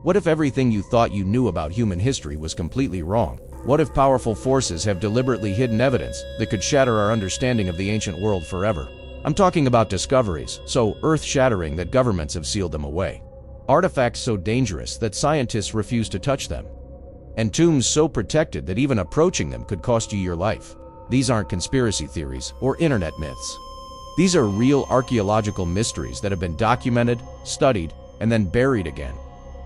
What if everything you thought you knew about human history was completely wrong? What if powerful forces have deliberately hidden evidence that could shatter our understanding of the ancient world forever? I'm talking about discoveries so earth-shattering that governments have sealed them away. Artifacts so dangerous that scientists refuse to touch them. And tombs so protected that even approaching them could cost you your life. These aren't conspiracy theories or internet myths. These are real archaeological mysteries that have been documented, studied, and then buried again.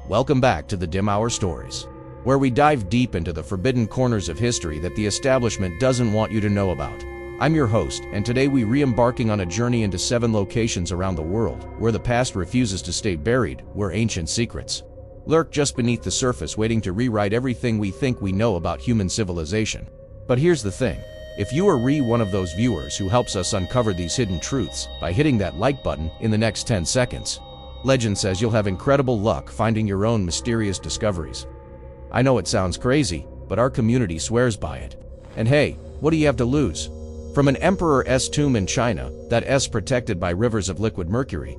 Welcome back to the Dim Hour Stories, where we dive deep into the forbidden corners of history that the establishment doesn't want you to know about. I'm your host, and today we re-embarking on a journey into 7 locations around the world where the past refuses to stay buried, where ancient secrets lurk just beneath the surface, waiting to rewrite everything we think we know about human civilization. But here's the thing. If you are one of those viewers who helps us uncover these hidden truths by hitting that like button in the next 10 seconds, legend says you'll have incredible luck finding your own mysterious discoveries. I know it sounds crazy, but our community swears by it. And hey, what do you have to lose? From an emperor's tomb in China, that S protected by rivers of liquid mercury,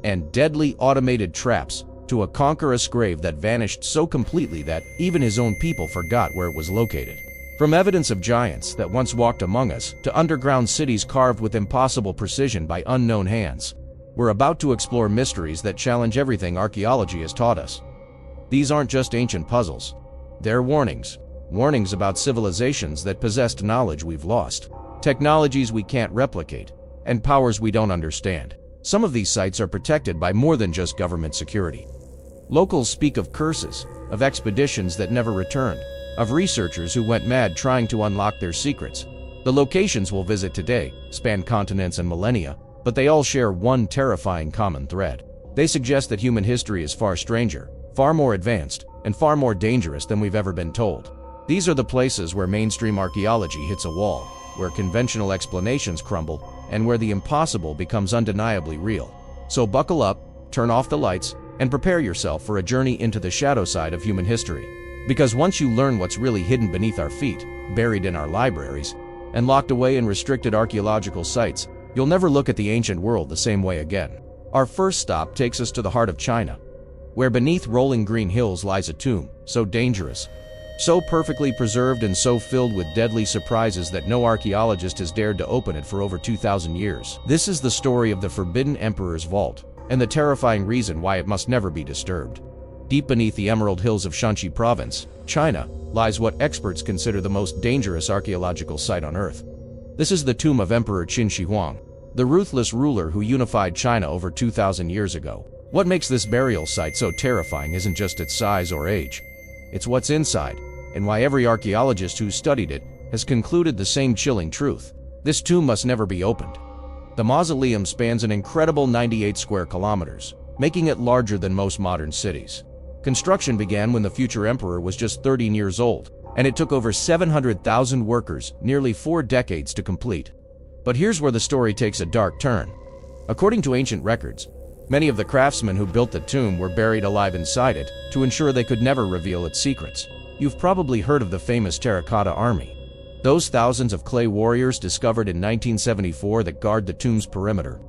and deadly automated traps, to a conqueror's grave that vanished so completely that even his own people forgot where it was located. From evidence of giants that once walked among us to underground cities carved with impossible precision by unknown hands, we're about to explore mysteries that challenge everything archaeology has taught us. These aren't just ancient puzzles. They're warnings. Warnings about civilizations that possessed knowledge we've lost, technologies we can't replicate, and powers we don't understand. Some of these sites are protected by more than just government security. Locals speak of curses, of expeditions that never returned, of researchers who went mad trying to unlock their secrets. The locations we'll visit today span continents and millennia, but they all share one terrifying common thread. They suggest that human history is far stranger, far more advanced, and far more dangerous than we've ever been told. These are the places where mainstream archaeology hits a wall, where conventional explanations crumble, and where the impossible becomes undeniably real. So buckle up, turn off the lights, and prepare yourself for a journey into the shadow side of human history. Because once you learn what's really hidden beneath our feet, buried in our libraries, and locked away in restricted archaeological sites, you'll never look at the ancient world the same way again. Our first stop takes us to the heart of China, where beneath rolling green hills lies a tomb, so dangerous, so perfectly preserved, and so filled with deadly surprises that no archaeologist has dared to open it for over 2,000 years. This is the story of the Forbidden Emperor's Vault, and the terrifying reason why it must never be disturbed. Deep beneath the Emerald Hills of Shanxi Province, China, lies what experts consider the most dangerous archaeological site on Earth. This is the tomb of Emperor Qin Shi Huang, the ruthless ruler who unified China over 2,000 years ago. What makes this burial site so terrifying isn't just its size or age. It's what's inside, and why every archaeologist who's studied it has concluded the same chilling truth. This tomb must never be opened. The mausoleum spans an incredible 98 square kilometers, making it larger than most modern cities. Construction began when the future emperor was just 13 years old, and it took over 700,000 workers nearly 4 decades to complete. But here's where the story takes a dark turn. According to ancient records, many of the craftsmen who built the tomb were buried alive inside it to ensure they could never reveal its secrets. You've probably heard of the famous Terracotta Army. Those thousands of clay warriors discovered in 1974 that guard the tomb's perimeter.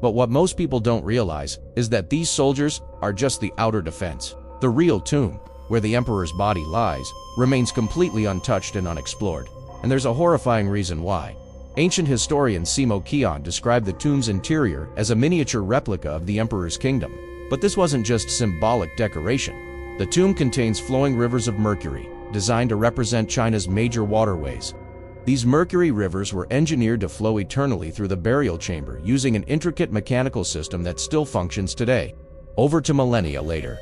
But what most people don't realize is that these soldiers are just the outer defense. The real tomb, where the emperor's body lies, remains completely untouched and unexplored. And there's a horrifying reason why. Ancient historian Simo Qian described the tomb's interior as a miniature replica of the emperor's kingdom. But this wasn't just symbolic decoration. The tomb contains flowing rivers of mercury, designed to represent China's major waterways. These mercury rivers were engineered to flow eternally through the burial chamber using an intricate mechanical system that still functions today. Over to millennia later,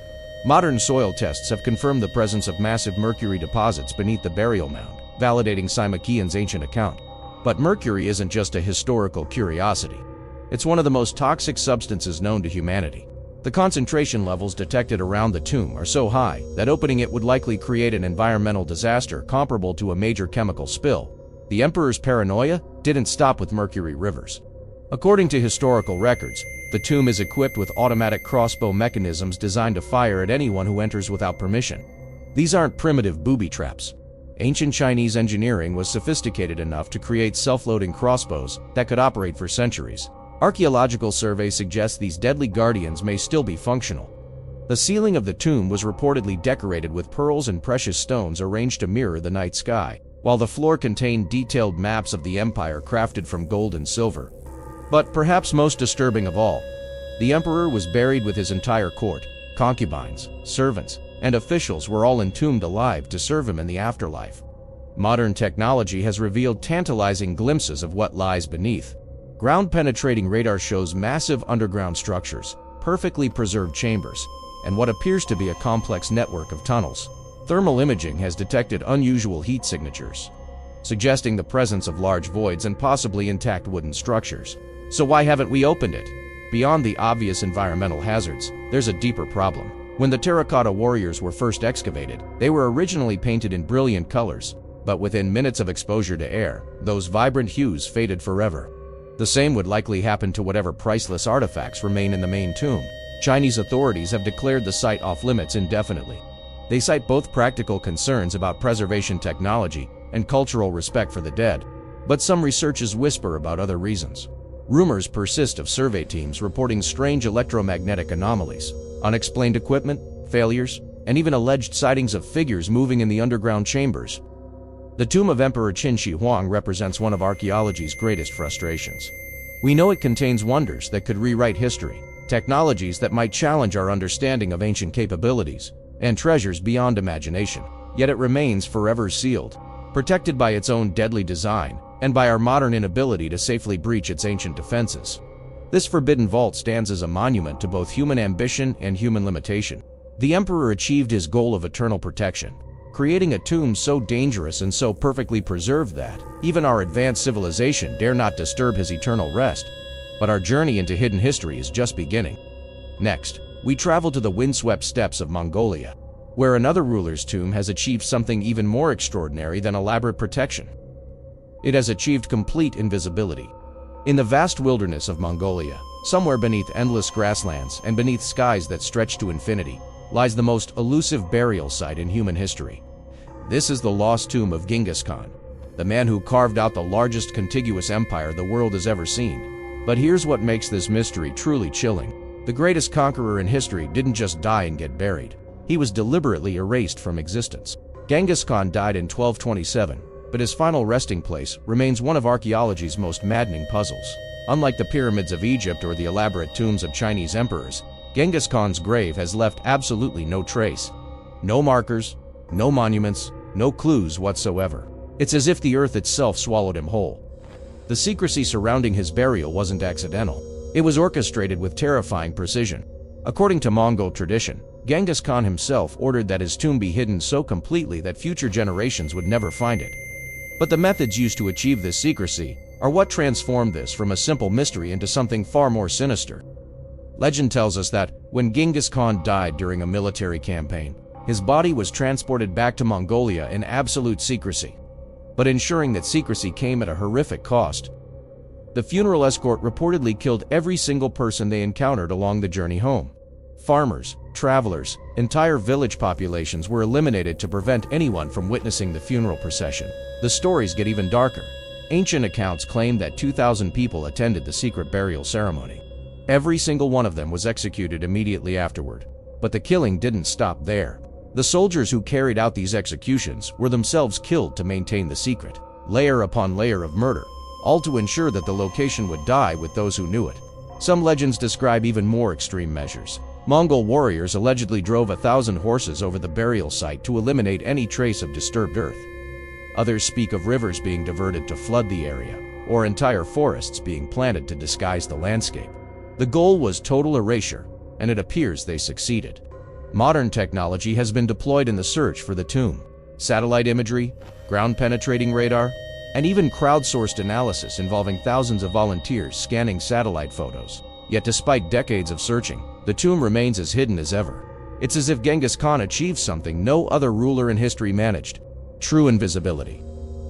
modern soil tests have confirmed the presence of massive mercury deposits beneath the burial mound, validating Simo Qian's ancient account. But mercury isn't just a historical curiosity. It's one of the most toxic substances known to humanity. The concentration levels detected around the tomb are so high that opening it would likely create an environmental disaster comparable to a major chemical spill. The emperor's paranoia didn't stop with mercury rivers. According to historical records, the tomb is equipped with automatic crossbow mechanisms designed to fire at anyone who enters without permission. These aren't primitive booby traps. Ancient Chinese engineering was sophisticated enough to create self-loading crossbows that could operate for centuries. Archaeological surveys suggest these deadly guardians may still be functional. The ceiling of the tomb was reportedly decorated with pearls and precious stones arranged to mirror the night sky, while the floor contained detailed maps of the empire crafted from gold and silver. But perhaps most disturbing of all, the emperor was buried with his entire court. Concubines, servants, and officials were all entombed alive to serve him in the afterlife. Modern technology has revealed tantalizing glimpses of what lies beneath. Ground-penetrating radar shows massive underground structures, perfectly preserved chambers, and what appears to be a complex network of tunnels. Thermal imaging has detected unusual heat signatures, suggesting the presence of large voids and possibly intact wooden structures. So why haven't we opened it? Beyond the obvious environmental hazards, there's a deeper problem. When the terracotta warriors were first excavated, they were originally painted in brilliant colors, but within minutes of exposure to air, those vibrant hues faded forever. The same would likely happen to whatever priceless artifacts remain in the main tomb. Chinese authorities have declared the site off-limits indefinitely. They cite both practical concerns about preservation technology and cultural respect for the dead, but some researchers whisper about other reasons. Rumors persist of survey teams reporting strange electromagnetic anomalies, unexplained equipment, failures, and even alleged sightings of figures moving in the underground chambers. The tomb of Emperor Qin Shi Huang represents one of archaeology's greatest frustrations. We know it contains wonders that could rewrite history, technologies that might challenge our understanding of ancient capabilities, and treasures beyond imagination. Yet it remains forever sealed, protected by its own deadly design, and by our modern inability to safely breach its ancient defenses. This forbidden vault stands as a monument to both human ambition and human limitation. The emperor achieved his goal of eternal protection, creating a tomb so dangerous and so perfectly preserved that even our advanced civilization dare not disturb his eternal rest. But our journey into hidden history is just beginning. Next, we travel to the windswept steppes of Mongolia, where another ruler's tomb has achieved something even more extraordinary than elaborate protection. It has achieved complete invisibility. In the vast wilderness of Mongolia, somewhere beneath endless grasslands and beneath skies that stretch to infinity, lies the most elusive burial site in human history. This is the lost tomb of Genghis Khan, the man who carved out the largest contiguous empire the world has ever seen. But here's what makes this mystery truly chilling. The greatest conqueror in history didn't just die and get buried. He was deliberately erased from existence. Genghis Khan died in 1227, but his final resting place remains one of archaeology's most maddening puzzles. Unlike the pyramids of Egypt or the elaborate tombs of Chinese emperors, Genghis Khan's grave has left absolutely no trace. No markers, no monuments, no clues whatsoever. It's as if the earth itself swallowed him whole. The secrecy surrounding his burial wasn't accidental. It was orchestrated with terrifying precision. According to Mongol tradition, Genghis Khan himself ordered that his tomb be hidden so completely that future generations would never find it. But the methods used to achieve this secrecy are what transformed this from a simple mystery into something far more sinister. Legend tells us that when Genghis Khan died during a military campaign, his body was transported back to Mongolia in absolute secrecy. But ensuring that secrecy came at a horrific cost. The funeral escort reportedly killed every single person they encountered along the journey home. Farmers, travelers, entire village populations were eliminated to prevent anyone from witnessing the funeral procession. The stories get even darker. Ancient accounts claim that 2,000 people attended the secret burial ceremony. Every single one of them was executed immediately afterward. But the killing didn't stop there. The soldiers who carried out these executions were themselves killed to maintain the secret, layer upon layer of murder, all to ensure that the location would die with those who knew it. Some legends describe even more extreme measures. Mongol warriors allegedly drove 1,000 horses over the burial site to eliminate any trace of disturbed earth. Others speak of rivers being diverted to flood the area, or entire forests being planted to disguise the landscape. The goal was total erasure, and it appears they succeeded. Modern technology has been deployed in the search for the tomb. Satellite imagery, ground-penetrating radar, and even crowdsourced analysis involving thousands of volunteers scanning satellite photos. Yet despite decades of searching, the tomb remains as hidden as ever. It's as if Genghis Khan achieved something no other ruler in history managed: true invisibility.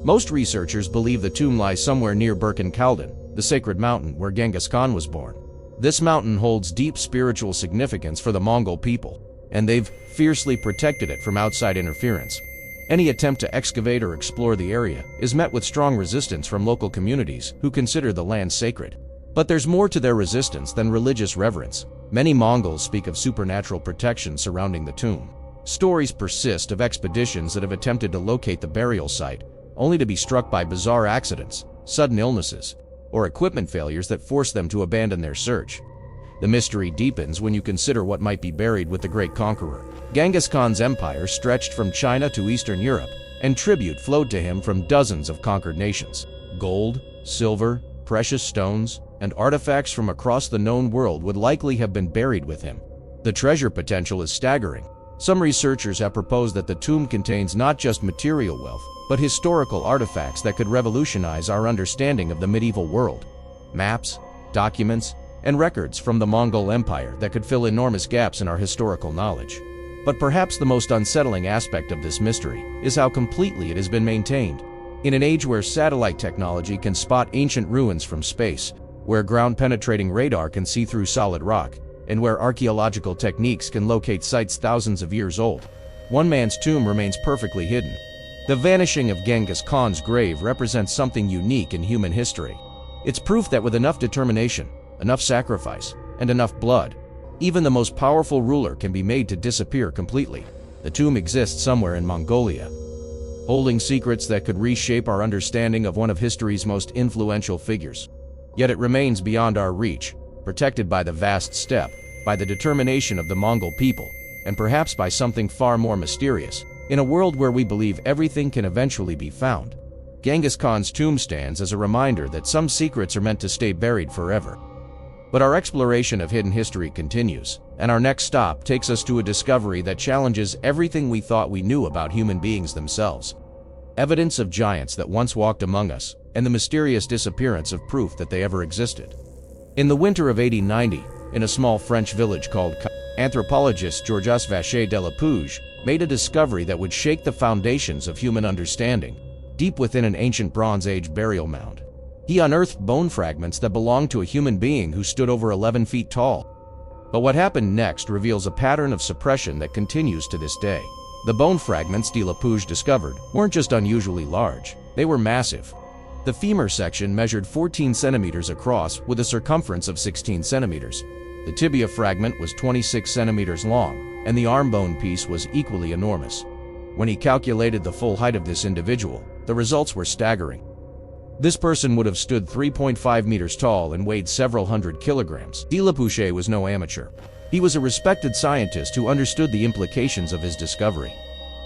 Most researchers believe the tomb lies somewhere near Burkhan Khaldun, the sacred mountain where Genghis Khan was born. This mountain holds deep spiritual significance for the Mongol people, and they've fiercely protected it from outside interference. Any attempt to excavate or explore the area is met with strong resistance from local communities who consider the land sacred. But there's more to their resistance than religious reverence. Many Mongols speak of supernatural protection surrounding the tomb. Stories persist of expeditions that have attempted to locate the burial site, only to be struck by bizarre accidents, sudden illnesses, or equipment failures that force them to abandon their search. The mystery deepens when you consider what might be buried with the great conqueror. Genghis Khan's empire stretched from China to Eastern Europe, and tribute flowed to him from dozens of conquered nations. Gold, silver, precious stones, and artifacts from across the known world would likely have been buried with him. The treasure potential is staggering. Some researchers have proposed that the tomb contains not just material wealth, but historical artifacts that could revolutionize our understanding of the medieval world. Maps, documents, and records from the Mongol Empire that could fill enormous gaps in our historical knowledge. But perhaps the most unsettling aspect of this mystery is how completely it has been maintained. In an age where satellite technology can spot ancient ruins from space, where ground-penetrating radar can see through solid rock, and where archaeological techniques can locate sites thousands of years old, one man's tomb remains perfectly hidden. The vanishing of Genghis Khan's grave represents something unique in human history. It's proof that with enough determination, enough sacrifice, and enough blood, even the most powerful ruler can be made to disappear completely. The tomb exists somewhere in Mongolia, holding secrets that could reshape our understanding of one of history's most influential figures. Yet it remains beyond our reach, protected by the vast steppe, by the determination of the Mongol people, and perhaps by something far more mysterious. In a world where we believe everything can eventually be found, Genghis Khan's tomb stands as a reminder that some secrets are meant to stay buried forever. But our exploration of hidden history continues, and our next stop takes us to a discovery that challenges everything we thought we knew about human beings themselves. Evidence of giants that once walked among us, and the mysterious disappearance of proof that they ever existed. In the winter of 1890, in a small French village called anthropologist Georges Vacher de la Pouge made a discovery that would shake the foundations of human understanding, deep within an ancient Bronze Age burial mound. He unearthed bone fragments that belonged to a human being who stood over 11 feet tall. But what happened next reveals a pattern of suppression that continues to this day. The bone fragments de la Pouge discovered weren't just unusually large, they were massive. The femur section measured 14 centimeters across with a circumference of 16 centimeters. The tibia fragment was 26 centimeters long, and the arm bone piece was equally enormous. When he calculated the full height of this individual, the results were staggering. This person would have stood 3.5 meters tall and weighed several hundred kilograms. De la Pouge was no amateur. He was a respected scientist who understood the implications of his discovery.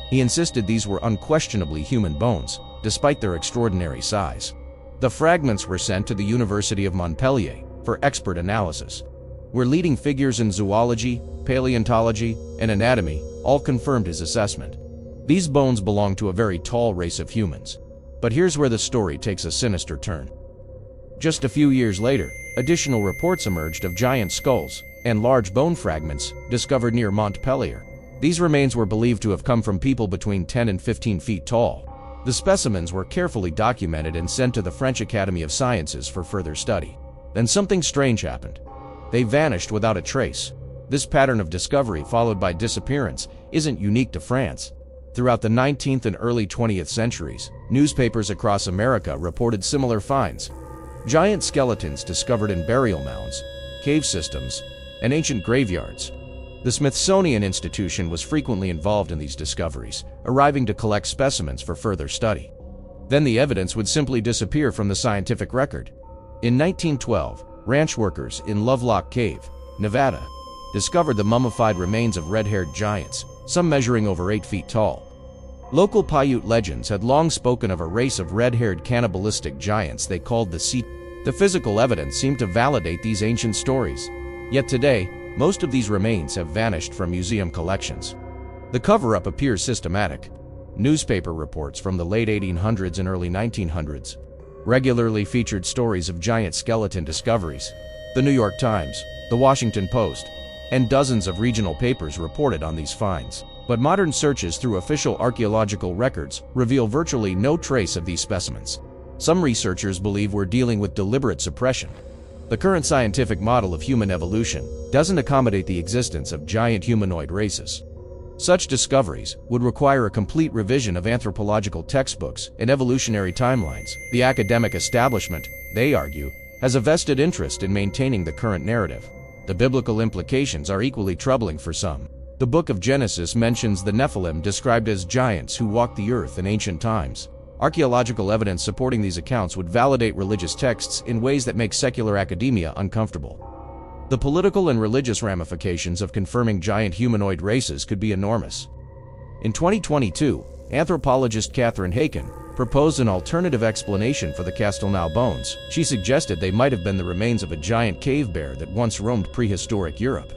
He insisted these were unquestionably human bones, despite their extraordinary size. The fragments were sent to the University of Montpellier for expert analysis, where leading figures in zoology, paleontology, and anatomy all confirmed his assessment. These bones belong to a very tall race of humans. But here's where the story takes a sinister turn. Just a few years later, additional reports emerged of giant skulls and large bone fragments discovered near Montpellier. These remains were believed to have come from people between 10 and 15 feet tall. The specimens were carefully documented and sent to the French Academy of Sciences for further study. Then something strange happened. They vanished without a trace. This pattern of discovery followed by disappearance isn't unique to France. Throughout the 19th and early 20th centuries, newspapers across America reported similar finds. Giant skeletons discovered in burial mounds, cave systems, and ancient graveyards. The Smithsonian Institution was frequently involved in these discoveries, arriving to collect specimens for further study. Then the evidence would simply disappear from the scientific record. In 1912, ranch workers in Lovelock Cave, Nevada, discovered the mummified remains of red-haired giants, some measuring over 8 feet tall. Local Paiute legends had long spoken of a race of red-haired cannibalistic giants they called the Sea. The physical evidence seemed to validate these ancient stories. Yet today, most of these remains have vanished from museum collections. The cover-up appears systematic. Newspaper reports from the late 1800s and early 1900s regularly featured stories of giant skeleton discoveries. The New York Times, the Washington Post, and dozens of regional papers reported on these finds. But modern searches through official archaeological records reveal virtually no trace of these specimens. Some researchers believe we're dealing with deliberate suppression. The current scientific model of human evolution doesn't accommodate the existence of giant humanoid races. Such discoveries would require a complete revision of anthropological textbooks and evolutionary timelines. The academic establishment, they argue, has a vested interest in maintaining the current narrative. The biblical implications are equally troubling for some. The book of Genesis mentions the Nephilim described as giants who walked the earth in ancient times. Archaeological evidence supporting these accounts would validate religious texts in ways that make secular academia uncomfortable. The political and religious ramifications of confirming giant humanoid races could be enormous. In 2022, anthropologist Catherine Haken proposed an alternative explanation for the Castelnau bones. She suggested they might have been the remains of a giant cave bear that once roamed prehistoric Europe.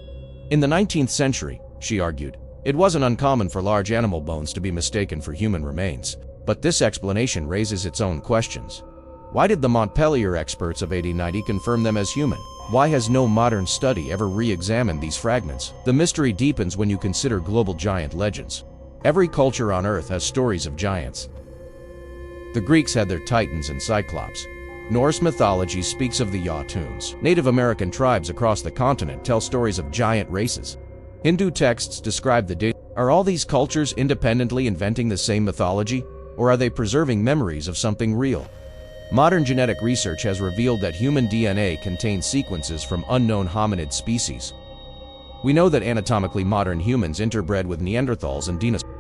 In the 19th century, she argued, it wasn't uncommon for large animal bones to be mistaken for human remains. But this explanation raises its own questions. Why did the Montpellier experts of 1890 confirm them as human? Why has no modern study ever re-examined these fragments? The mystery deepens when you consider global giant legends. Every culture on Earth has stories of giants. The Greeks had their titans and cyclops. Norse mythology speaks of the Jotuns. Native American tribes across the continent tell stories of giant races. Hindu texts describe the dead. Are all these cultures independently inventing the same mythology, or are they preserving memories of something real? Modern genetic research has revealed that human DNA contains sequences from unknown hominid species. We know that anatomically modern humans interbred with Neanderthals and dinosaurs,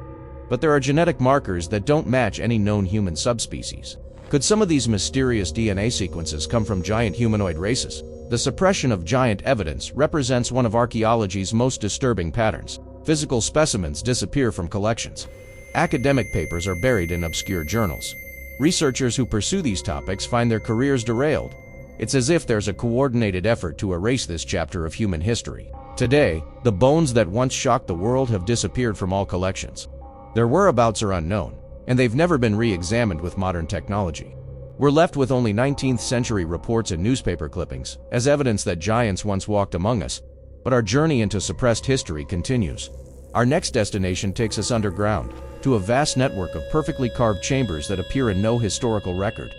but there are genetic markers that don't match any known human subspecies. Could some of these mysterious DNA sequences come from giant humanoid races? The suppression of giant evidence represents one of archaeology's most disturbing patterns. Physical specimens disappear from collections. Academic papers are buried in obscure journals. Researchers who pursue these topics find their careers derailed. It's as if there's a coordinated effort to erase this chapter of human history. Today, the bones that once shocked the world have disappeared from all collections. Their whereabouts are unknown, and they've never been re-examined with modern technology. We're left with only 19th century reports and newspaper clippings as evidence that giants once walked among us, but our journey into suppressed history continues. Our next destination takes us underground, to a vast network of perfectly carved chambers that appear in no historical record.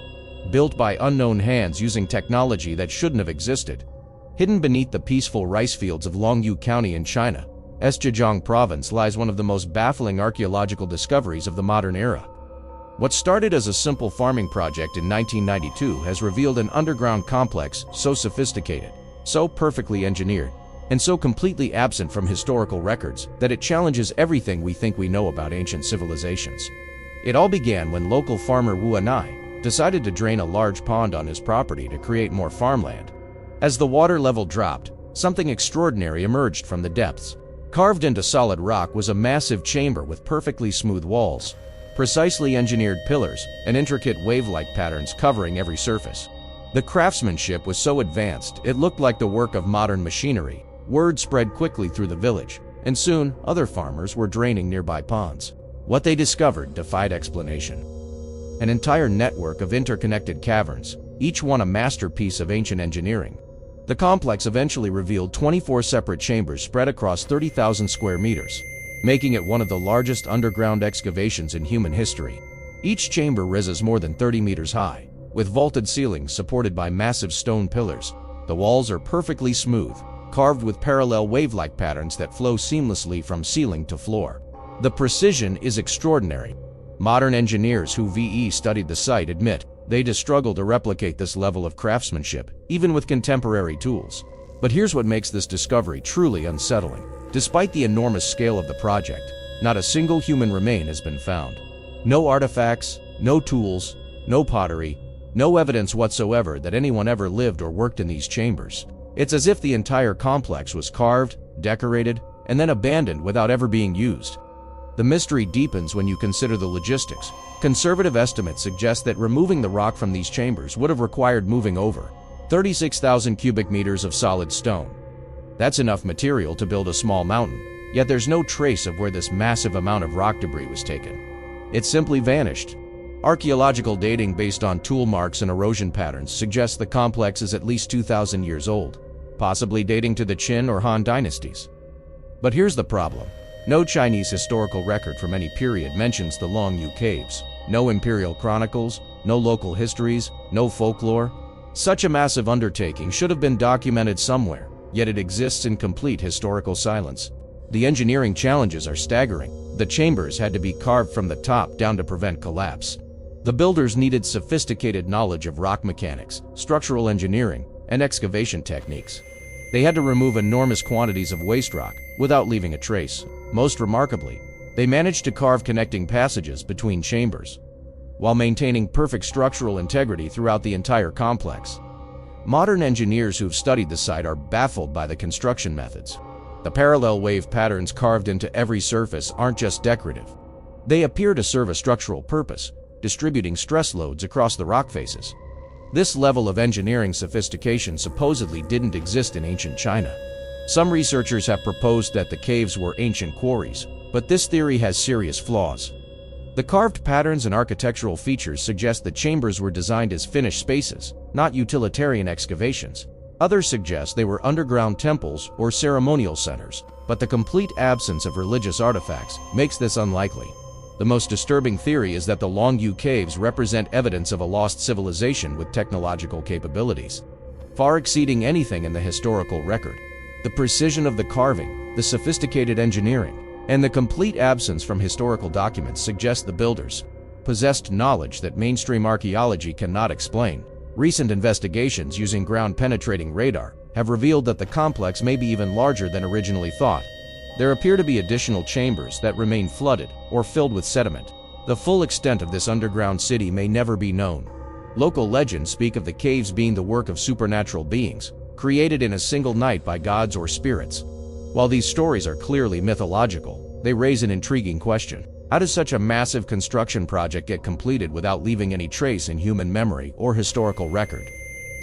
Built by unknown hands using technology that shouldn't have existed. Hidden beneath the peaceful rice fields of Longyu County in China, Zhejiang Province lies one of the most baffling archaeological discoveries of the modern era. What started as a simple farming project in 1992 has revealed an underground complex so sophisticated, so perfectly engineered, and so completely absent from historical records that it challenges everything we think we know about ancient civilizations. It all began when local farmer Wu Anai decided to drain a large pond on his property to create more farmland. As the water level dropped, something extraordinary emerged from the depths. Carved into solid rock was a massive chamber with perfectly smooth walls, precisely engineered pillars, and intricate wave-like patterns covering every surface. The craftsmanship was so advanced it looked like the work of modern machinery. Word spread quickly through the village, and soon other farmers were draining nearby ponds. What they discovered defied explanation. An entire network of interconnected caverns, each one a masterpiece of ancient engineering. The complex eventually revealed 24 separate chambers spread across 30,000 square meters, making it one of the largest underground excavations in human history. Each chamber rises more than 30 meters high, with vaulted ceilings supported by massive stone pillars. The walls are perfectly smooth, carved with parallel wave-like patterns that flow seamlessly from ceiling to floor. The precision is extraordinary. Modern engineers who studied the site admit they'd struggle to replicate this level of craftsmanship, even with contemporary tools. But here's what makes this discovery truly unsettling. Despite the enormous scale of the project, not a single human remain has been found. No artifacts, no tools, no pottery, no evidence whatsoever that anyone ever lived or worked in these chambers. It's as if the entire complex was carved, decorated, and then abandoned without ever being used. The mystery deepens when you consider the logistics. Conservative estimates suggest that removing the rock from these chambers would have required moving over 36,000 cubic meters of solid stone. That's enough material to build a small mountain, yet there's no trace of where this massive amount of rock debris was taken. It simply vanished. Archaeological dating based on tool marks and erosion patterns suggests the complex is at least 2,000 years old, possibly dating to the Qin or Han dynasties. But here's the problem. No Chinese historical record from any period mentions the Longyu caves. No imperial chronicles, no local histories, no folklore. Such a massive undertaking should have been documented somewhere, yet it exists in complete historical silence. The engineering challenges are staggering. The chambers had to be carved from the top down to prevent collapse. The builders needed sophisticated knowledge of rock mechanics, structural engineering, and excavation techniques. They had to remove enormous quantities of waste rock without leaving a trace. Most remarkably, they managed to carve connecting passages between chambers, while maintaining perfect structural integrity throughout the entire complex. Modern engineers who've studied the site are baffled by the construction methods. The parallel wave patterns carved into every surface aren't just decorative. They appear to serve a structural purpose, distributing stress loads across the rock faces. This level of engineering sophistication supposedly didn't exist in ancient China. Some researchers have proposed that the caves were ancient quarries, but this theory has serious flaws. The carved patterns and architectural features suggest the chambers were designed as finished spaces, not utilitarian excavations. Others suggest they were underground temples or ceremonial centers, but the complete absence of religious artifacts makes this unlikely. The most disturbing theory is that the Longyu caves represent evidence of a lost civilization with technological capabilities, far exceeding anything in the historical record. The precision of the carving, the sophisticated engineering, and the complete absence from historical documents suggest the builders possessed knowledge that mainstream archaeology cannot explain. Recent investigations using ground-penetrating radar have revealed that the complex may be even larger than originally thought. There appear to be additional chambers that remain flooded or filled with sediment. The full extent of this underground city may never be known. Local legends speak of the caves being the work of supernatural beings, created in a single night by gods or spirits. While these stories are clearly mythological, they raise an intriguing question. How does such a massive construction project get completed without leaving any trace in human memory or historical record?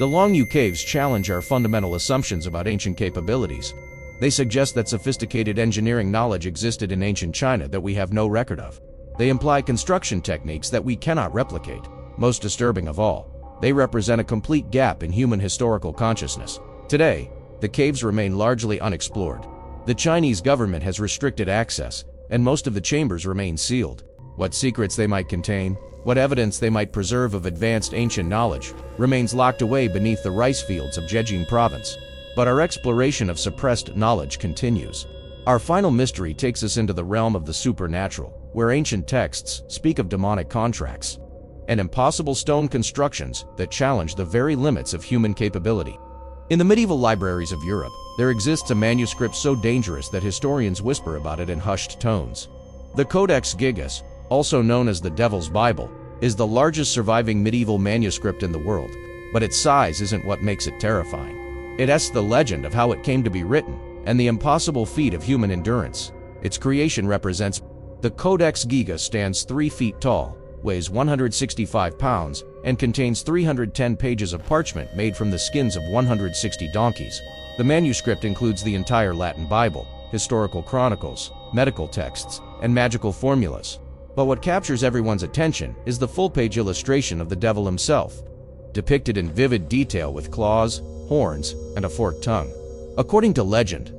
The Longyu caves challenge our fundamental assumptions about ancient capabilities. They suggest that sophisticated engineering knowledge existed in ancient China that we have no record of. They imply construction techniques that we cannot replicate. Most disturbing of all, they represent a complete gap in human historical consciousness. Today, the caves remain largely unexplored. The Chinese government has restricted access, and most of the chambers remain sealed. What secrets they might contain, what evidence they might preserve of advanced ancient knowledge, remains locked away beneath the rice fields of Zhejiang province. But our exploration of suppressed knowledge continues. Our final mystery takes us into the realm of the supernatural, where ancient texts speak of demonic contracts and impossible stone constructions that challenge the very limits of human capability. In the medieval libraries of Europe, there exists a manuscript so dangerous that historians whisper about it in hushed tones. The Codex Gigas, also known as the Devil's Bible, is the largest surviving medieval manuscript in the world, but its size isn't what makes it terrifying. It asks the legend of how it came to be written and the impossible feat of human endurance. Its creation represents. The Codex Gigas stands 3 feet tall, weighs 165 pounds, and contains 310 pages of parchment made from the skins of 160 donkeys. The manuscript includes the entire Latin Bible, historical chronicles, medical texts, and magical formulas. But what captures everyone's attention is the full-page illustration of the devil himself, depicted in vivid detail with claws, horns, and a forked tongue. According to legend,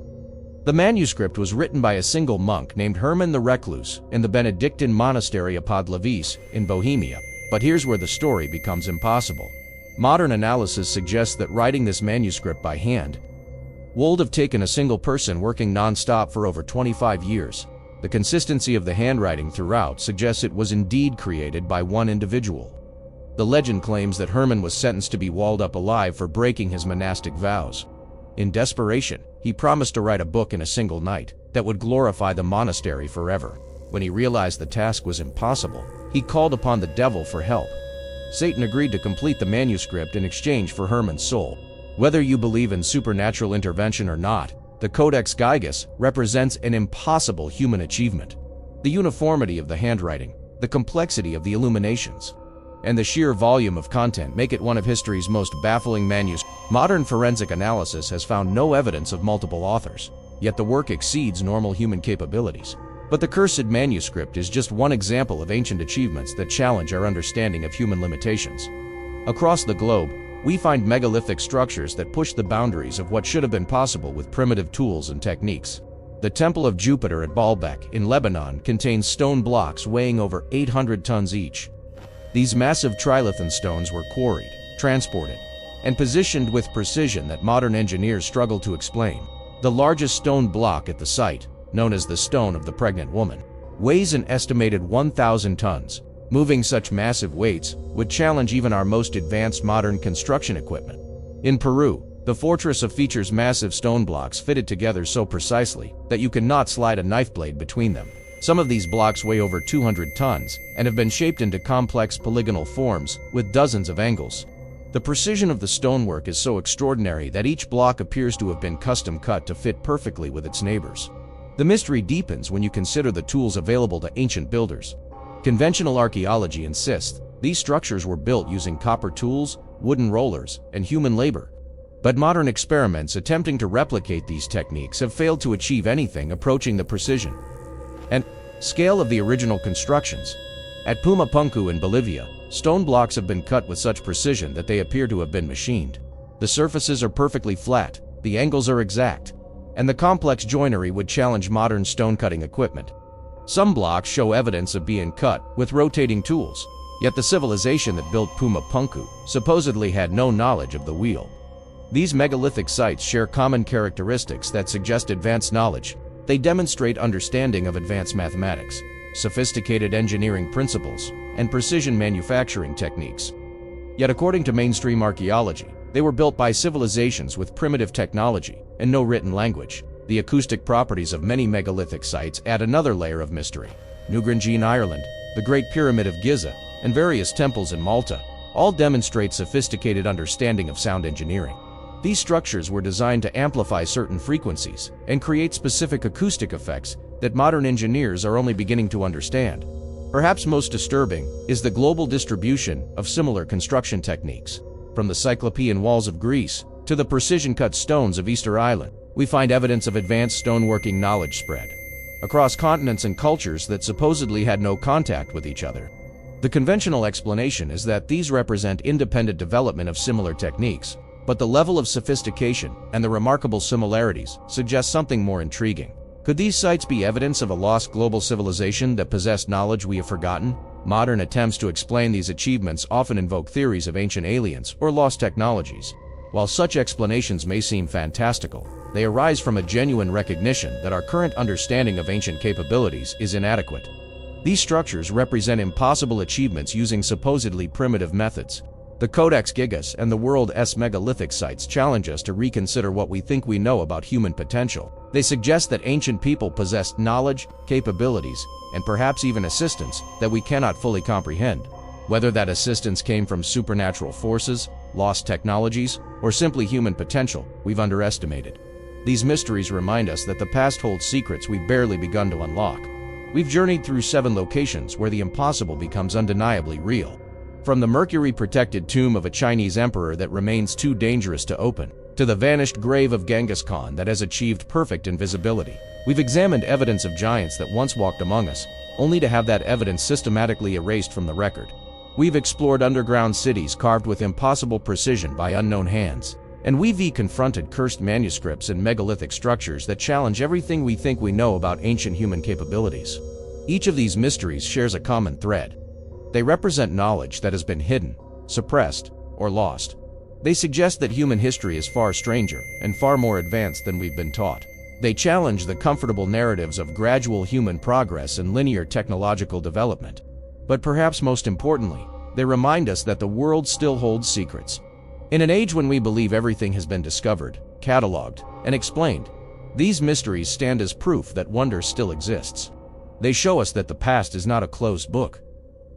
the manuscript was written by a single monk named Herman the Recluse in the Benedictine monastery of Podlavis in Bohemia. But here's where the story becomes impossible. Modern analysis suggests that writing this manuscript by hand would have taken a single person working non-stop for over 25 years. The consistency of the handwriting throughout suggests it was indeed created by one individual. The legend claims that Herman was sentenced to be walled up alive for breaking his monastic vows. In desperation, he promised to write a book in a single night that would glorify the monastery forever. When he realized the task was impossible, he called upon the devil for help. Satan agreed to complete the manuscript in exchange for Herman's soul. Whether you believe in supernatural intervention or not, the Codex Gigas represents an impossible human achievement. The uniformity of the handwriting, the complexity of the illuminations, and the sheer volume of content make it one of history's most baffling manuscripts. Modern forensic analysis has found no evidence of multiple authors, yet the work exceeds normal human capabilities. But the cursed manuscript is just one example of ancient achievements that challenge our understanding of human limitations. Across the globe, we find megalithic structures that push the boundaries of what should have been possible with primitive tools and techniques. The Temple of Jupiter at Baalbek in Lebanon contains stone blocks weighing over 800 tons each. These massive trilithon stones were quarried, transported, and positioned with precision that modern engineers struggle to explain. The largest stone block at the site, known as the Stone of the Pregnant Woman, weighs an estimated 1,000 tons, Moving such massive weights would challenge even our most advanced modern construction equipment. In Peru, the fortress features massive stone blocks fitted together so precisely that you cannot slide a knife blade between them. Some of these blocks weigh over 200 tons and have been shaped into complex polygonal forms with dozens of angles. The precision of the stonework is so extraordinary that each block appears to have been custom cut to fit perfectly with its neighbors. The mystery deepens when you consider the tools available to ancient builders. Conventional archaeology insists these structures were built using copper tools, wooden rollers, and human labor. But modern experiments attempting to replicate these techniques have failed to achieve anything approaching the precision and scale of the original constructions. At Pumapunku in Bolivia, stone blocks have been cut with such precision that they appear to have been machined. The surfaces are perfectly flat, the angles are exact, and the complex joinery would challenge modern stone-cutting equipment. Some blocks show evidence of being cut with rotating tools, yet the civilization that built Pumapunku supposedly had no knowledge of the wheel. These megalithic sites share common characteristics that suggest advanced knowledge. They demonstrate understanding of advanced mathematics, sophisticated engineering principles, and precision manufacturing techniques. Yet according to mainstream archaeology, they were built by civilizations with primitive technology and no written language. The acoustic properties of many megalithic sites add another layer of mystery. Newgrange in Ireland, the Great Pyramid of Giza, and various temples in Malta all demonstrate sophisticated understanding of sound engineering. These structures were designed to amplify certain frequencies and create specific acoustic effects that modern engineers are only beginning to understand. Perhaps most disturbing is the global distribution of similar construction techniques. From the Cyclopean walls of Greece to the precision-cut stones of Easter Island, we find evidence of advanced stoneworking knowledge spread across continents and cultures that supposedly had no contact with each other. The conventional explanation is that these represent independent development of similar techniques, but the level of sophistication and the remarkable similarities suggest something more intriguing. Could these sites be evidence of a lost global civilization that possessed knowledge we have forgotten? Modern attempts to explain these achievements often invoke theories of ancient aliens or lost technologies. While such explanations may seem fantastical, they arise from a genuine recognition that our current understanding of ancient capabilities is inadequate. These structures represent impossible achievements using supposedly primitive methods. The Codex Gigas and the world's megalithic sites challenge us to reconsider what we think we know about human potential. They suggest that ancient people possessed knowledge, capabilities, and perhaps even assistance that we cannot fully comprehend. Whether that assistance came from supernatural forces, lost technologies, or simply human potential, we've underestimated. These mysteries remind us that the past holds secrets we've barely begun to unlock. We've journeyed through 7 locations where the impossible becomes undeniably real. From the mercury-protected tomb of a Chinese emperor that remains too dangerous to open, to the vanished grave of Genghis Khan that has achieved perfect invisibility, we've examined evidence of giants that once walked among us, only to have that evidence systematically erased from the record. We've explored underground cities carved with impossible precision by unknown hands, and we've confronted cursed manuscripts and megalithic structures that challenge everything we think we know about ancient human capabilities. Each of these mysteries shares a common thread. They represent knowledge that has been hidden, suppressed, or lost. They suggest that human history is far stranger and far more advanced than we've been taught. They challenge the comfortable narratives of gradual human progress and linear technological development. But perhaps most importantly, they remind us that the world still holds secrets. In an age when we believe everything has been discovered, cataloged, and explained, these mysteries stand as proof that wonder still exists. They show us that the past is not a closed book,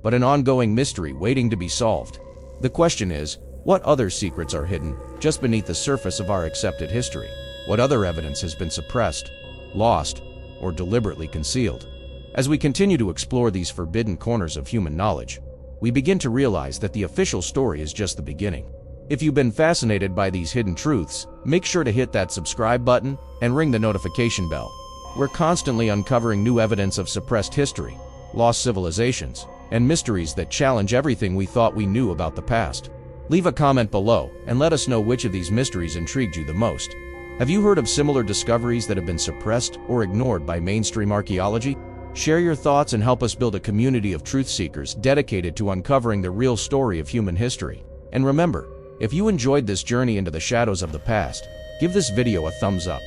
but an ongoing mystery waiting to be solved. The question is, what other secrets are hidden just beneath the surface of our accepted history? What other evidence has been suppressed, lost, or deliberately concealed? As we continue to explore these forbidden corners of human knowledge, we begin to realize that the official story is just the beginning. If you've been fascinated by these hidden truths, make sure to hit that subscribe button and ring the notification bell. We're constantly uncovering new evidence of suppressed history, lost civilizations, and mysteries that challenge everything we thought we knew about the past. Leave a comment below and let us know which of these mysteries intrigued you the most. Have you heard of similar discoveries that have been suppressed or ignored by mainstream archaeology? Share your thoughts and help us build a community of truth seekers dedicated to uncovering the real story of human history. And remember, if you enjoyed this journey into the shadows of the past, give this video a thumbs up.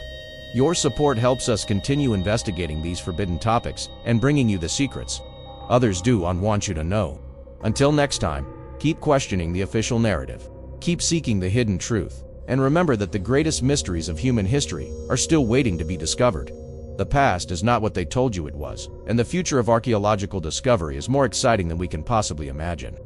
Your support helps us continue investigating these forbidden topics and bringing you the secrets. Others do and want you to know. Until next time, keep questioning the official narrative. Keep seeking the hidden truth. And remember that the greatest mysteries of human history are still waiting to be discovered. The past is not what they told you it was, and the future of archaeological discovery is more exciting than we can possibly imagine.